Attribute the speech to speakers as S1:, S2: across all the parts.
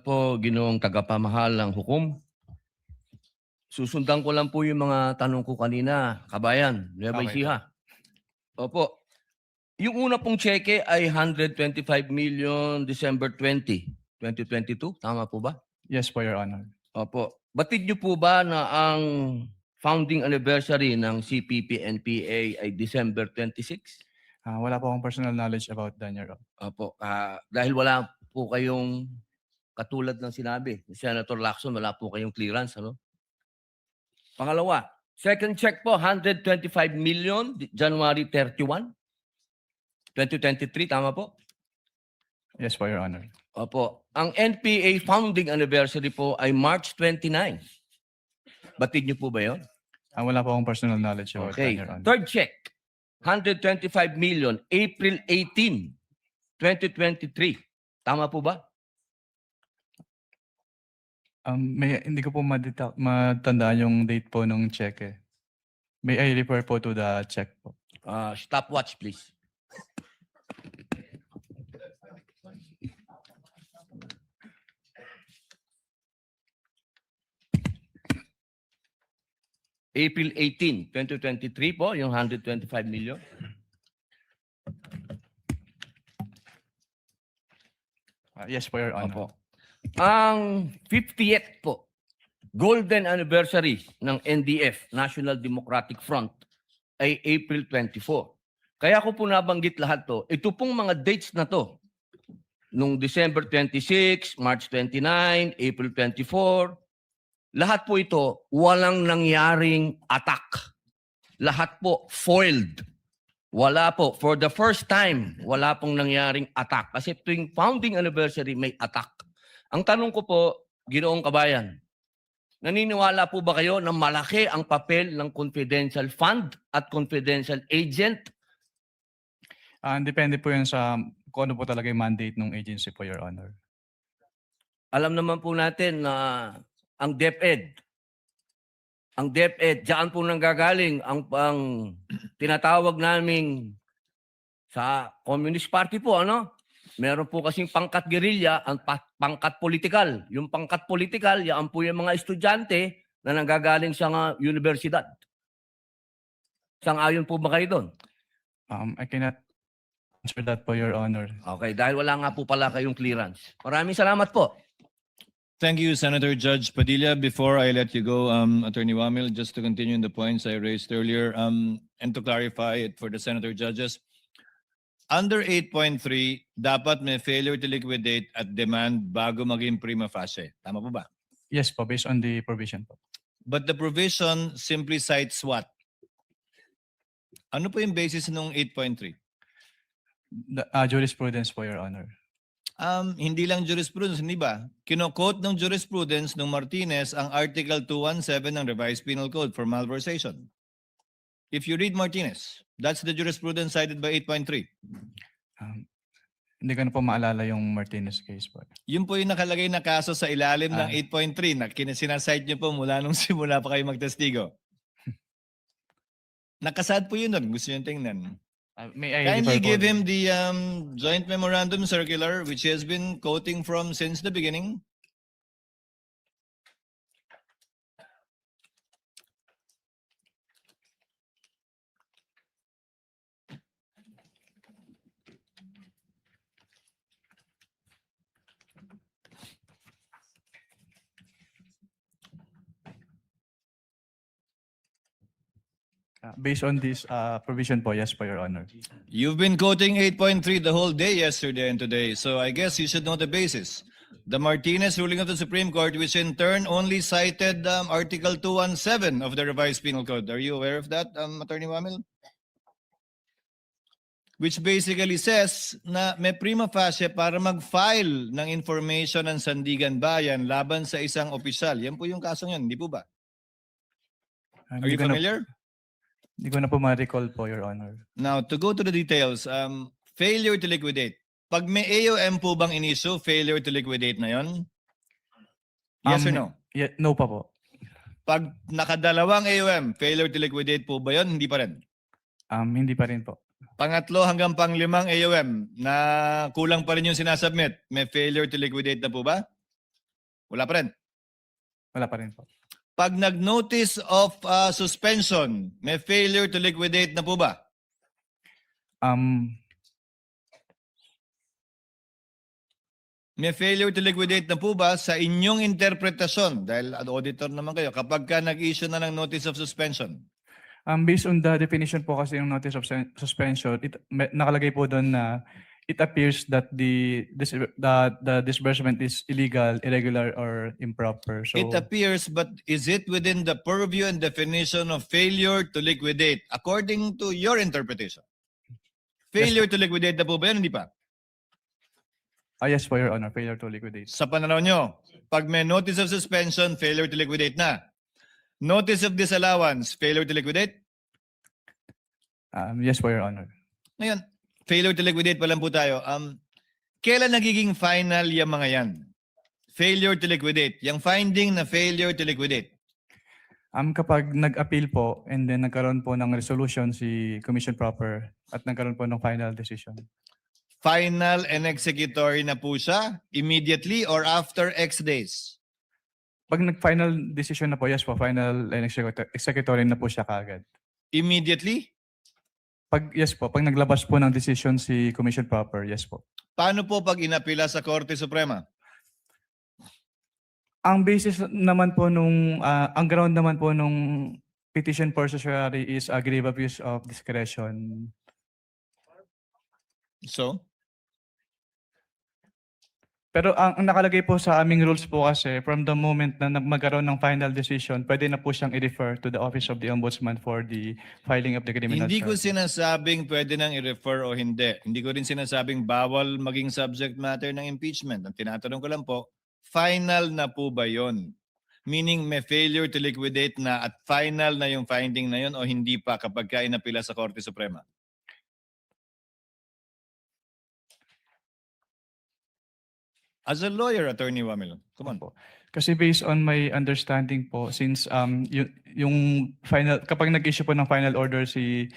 S1: po, Ginoong tagapamahal ng hukom. Susundan ko lang po yung mga tanong ko kanina, kabayan, Nueva
S2: Okay po.
S1: Ecija. Opo. Yung una pong cheque ay 125 million December 20, 2022. Tama po ba?
S2: Yes po, Your Honor.
S1: Opo. Batid niyo po ba na ang founding anniversary ng CPP-NPA ay December 26?
S2: Wala po akong personal knowledge about that, Your Honor.
S1: Opo. Dahil wala po kayong katulad ng sinabi ni Senator Lacson, wala po kayong clearance, ano? Pangalawa, second check po, 125 million, January 31, 2023, tama po?
S2: Yes po, Your Honor.
S1: Opo. Ang NPA founding anniversary po ay March 29. Batid niyo po ba yun?
S2: Wala po akong personal knowledge about that,
S1: Okay.
S2: Your Honor.
S1: Third check, 125 million, April 18, 2023. Tama po ba?
S2: Hindi ko po matandaan yung date po ng check eh. May I refer po to the check po?
S1: Stopwatch, please. April 18, 2023 po, yung 125 million.
S2: Yes po, Your Honor.
S1: Opo. Ang 50th po, golden anniversary ng NDF, National Democratic Front, ay April 24. Kaya ko po nabanggit lahat to. Ito pong mga dates na to, nung December 26, March 29, April 24, lahat po ito, walang nangyaring attack. Lahat po foiled. Wala po. For the first time, wala pong nangyaring attack. Kasi tuwing founding anniversary, may attack. Ang tanong ko po, Ginoong Kabayan, naniniwala po ba kayo na malaki ang papel ng confidential fund at confidential agent?
S2: Depende po yun sa kung ano po talaga yung mandate ng agency po, Your Honor.
S1: Alam naman po natin na ang DepEd, diyan po nanggagaling ang tinatawag naming sa Communist Party po, ano? Meron po kasing pangkat gerilya, ang pangkat politikal. Yung pangkat politikal, yan po yung mga estudyante na nanggagaling sa universidad. Sang-ayon po ba kayo doon?
S2: I cannot answer that po, Your Honor.
S1: Okay, dahil wala nga po pala kayong clearance. Maraming salamat po.
S3: Thank you, Senator Judge Padilla. Before I let you go, Attorney Wamil, just to continue in the points I raised earlier, and to clarify it for the Senator Judges, under 8.3, dapat may failure to liquidate at demand bago maging prima facie. Tama po ba?
S2: Yes po, based on the provision po.
S3: But the provision simply cites what? Ano po yung basis ng 8.3?
S2: Jurisprudence po, Your Honor.
S3: Hindi lang jurisprudence, hindi ba? Kino-quote ng jurisprudence ng Martinez ang Article 217 ng Revised Penal Code for malversation. If you read Martinez, that's the jurisprudence cited by 8.3.
S2: Hindi ko na po maalala yung Martinez case po.
S3: Yun po yung nakalagay na kaso sa ilalim ng 8.3 na sinasite nyo po mula nung simula pa kayo magtestigo. Nakasad po yun doon. Gusto nyo tingnan.
S2: May I
S3: Kindly
S2: refer po?
S3: give him the joint memorandum circular which he has been quoting from since the beginning.
S2: Based on this provision po, yes po, Your Honor.
S3: You've been quoting 8.3 the whole day yesterday and today, so I guess you should know the basis. The Martinez ruling of the Supreme Court, which in turn only cited Article 217 of the Revised Penal Code. Are you aware of that, Attorney Wamil? Which basically says na may prima facie para mag-file ng information ng Sandigan Bayan laban sa isang opisyal. Yan po yung kasong yan, hindi po ba? Are you familiar?
S2: Hindi ko na po ma-recall po, Your Honor.
S3: Now, to go to the details, failure to liquidate. Pag may AOM po bang in-issue, failure to liquidate na yon? Yes or no?
S2: No pa po.
S3: Pag nakadalawang AOM, failure to liquidate po ba yon? Hindi pa rin.
S2: Hindi pa rin po.
S3: Pangatlo hanggang panglimang AOM na kulang pa rin yung sinasubmit, may failure to liquidate na po ba? Wala pa rin.
S2: Wala pa rin po.
S3: Pag nag-notice of suspension, may failure to liquidate na po ba? May failure to liquidate na po ba sa inyong interpretasyon? Dahil auditor naman kayo, kapag ka nag-issue na ng notice of suspension.
S2: Based on the definition po kasi yung notice of suspension, nakalagay po doon na it appears that the disbursement is illegal, irregular, or improper. So
S3: It appears, but is it within the purview and definition of failure to liquidate according to your interpretation? Failure to liquidate na po ba yan? Hindi pa.
S2: yes po, Your Honor, failure to liquidate.
S3: Sa pananaw nyo, pag may notice of suspension, failure to liquidate na. Notice of disallowance, failure to liquidate?
S2: Yes po, Your Honor.
S3: Ngayon, failure to liquidate pa lang po tayo. Kailan nagiging final yung mga yan? Failure to liquidate. Yung finding na failure to liquidate.
S2: Kapag nag-appeal po and then nagkaroon po ng resolution si Commission Proper at nagkaroon po ng final decision.
S3: Final and executory na po siya immediately or after X days?
S2: Pag nag-final decision na po, yes po, final and executory na po siya kaagad.
S3: Immediately?
S2: Yes po, pag naglabas po ng decision si Commission Proper, yes po.
S3: Paano po pag inapila sa Korte Suprema?
S2: Ang basis naman po ang ground naman po nung petition for certiorari is a grave abuse of discretion.
S3: So,
S2: Pero ang nakalagay po sa aming rules po kasi from the moment na magkaroon ng final decision, pwede na po siyang i-refer to the Office of the Ombudsman for the filing of the criminal
S3: hindi ko
S2: charge.
S3: sinasabing pwede nang i-refer o hindi. Hindi ko rin sinasabing bawal maging subject matter ng impeachment. Ang tinatanong ko lang po, final na po ba yon? Meaning may failure to liquidate na at final na yung finding na yon o hindi pa kapag ka inapila sa Korte Suprema? As a lawyer, Attorney Wamil, come on.
S2: Kasi based on my understanding po, since yung final, kapag nag-issue po ng final order si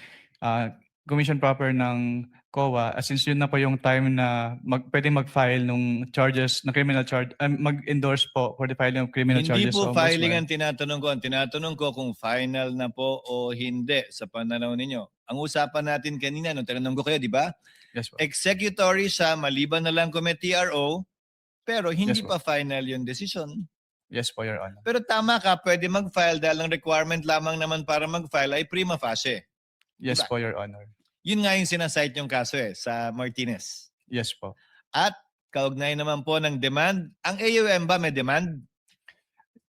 S2: Commission Proper ng COA, since yun na po yung time na pwede mag-file ng charges, na criminal charge, mag-endorse po for the filing of criminal
S3: Hindi
S2: charges.
S3: po
S2: sa
S3: filing
S2: Ombudsman.
S3: ang tinatanong ko. Ang tinatanong ko kung final na po o hindi sa pananaw ninyo. Ang usapan natin kanina, nung tinanong ko kayo, di ba?
S2: Yes po.
S3: Executory siya, maliban na lang kung may TRO, pero hindi
S2: Yes, po.
S3: pa final yung decision.
S2: Yes po, Your Honor.
S3: Pero tama ka, pwede mag-file dahil ang requirement lamang naman para mag-file ay prima facie.
S2: Yes
S3: Diba?
S2: po, Your Honor.
S3: Yun nga yung sinasite yung kaso sa Martinez.
S2: Yes po.
S3: At kaugnay naman po ng demand, ang AUM ba may demand?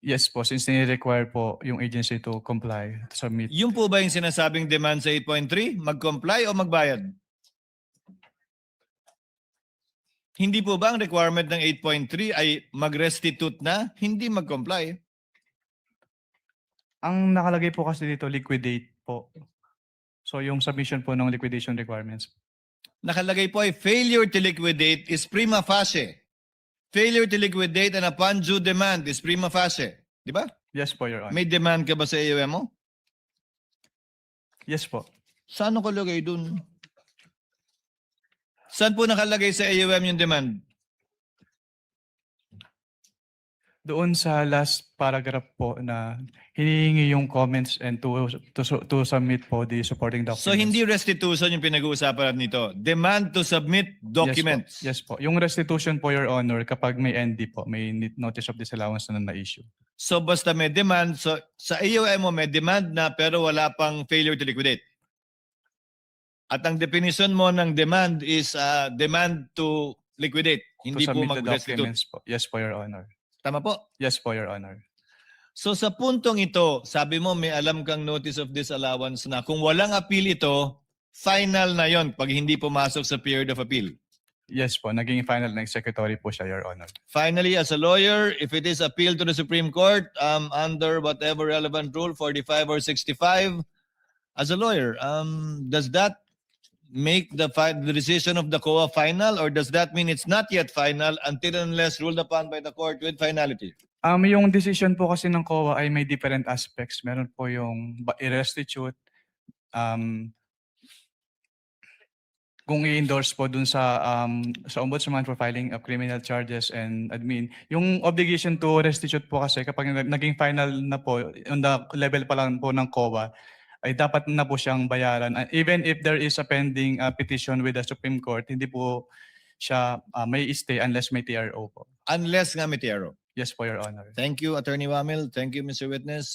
S2: Yes po, since nire-require po yung agency to comply, to submit.
S3: Yung po ba yung sinasabing demand sa 8.3? Mag-comply o magbayad? Hindi po ba ang requirement ng 8.3 ay mag-restitute na, hindi mag-comply?
S2: Ang nakalagay po kasi dito, liquidate po. So yung submission po ng liquidation requirements.
S3: Nakalagay po ay failure to liquidate is prima facie. Failure to liquidate and upon due demand is prima facie. Di ba?
S2: Yes po, Your Honor.
S3: May demand ka ba sa AUM mo?
S2: Yes po.
S3: Saan nakalagay dun? Saan po nakalagay sa AUM yung demand?
S2: Doon sa last paragraph po na hinihingi yung comments and to submit po the supporting documents.
S3: So hindi restitution yung pinag-uusapan natin nito. Demand to submit documents.
S2: Yes po. Yung restitution po, Your Honor, kapag may ND po, may notice of disallowance na na-issue.
S3: So basta may demand, so sa AUM mo may demand na pero wala pang failure to liquidate. At ang definition mo ng demand is demand to liquidate, hindi
S2: To
S3: po
S2: submit the
S3: mag-restitute.
S2: documents po. Yes po, Your Honor.
S3: Tama po?
S2: Yes po, Your Honor.
S3: So sa puntong ito, sabi mo may alam kang notice of disallowance na kung walang appeal ito, final na yon pag hindi pumasok sa period of appeal.
S2: Yes po, naging final na executory po siya, Your Honor.
S3: Finally, as a lawyer, if it is appealed to the Supreme Court under whatever relevant rule, 45 or 65, as a lawyer, does that make the decision of the COA final, or does that mean it's not yet final until and unless ruled upon by the court with finality?
S2: Yung decision po kasi ng COA ay may different aspects. Meron po yung i-restitute, kung i-endorse po dun sa ombudsman for filing of criminal charges and admin. Yung obligation to restitute po kasi kapag naging final na po, on the level pa lang po ng COA, ay dapat na po siyang bayaran. Even if there is a pending petition with the Supreme Court, hindi po siya may stay unless may TRO po.
S3: Unless nga may TRO.
S2: Yes po, Your Honor.
S3: Thank you, Attorney Wamil. Thank you, Mr. Witness.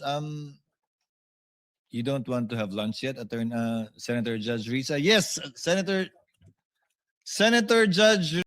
S3: You don't want to have lunch yet, Senator Judge Risa? Yes, Senator Judge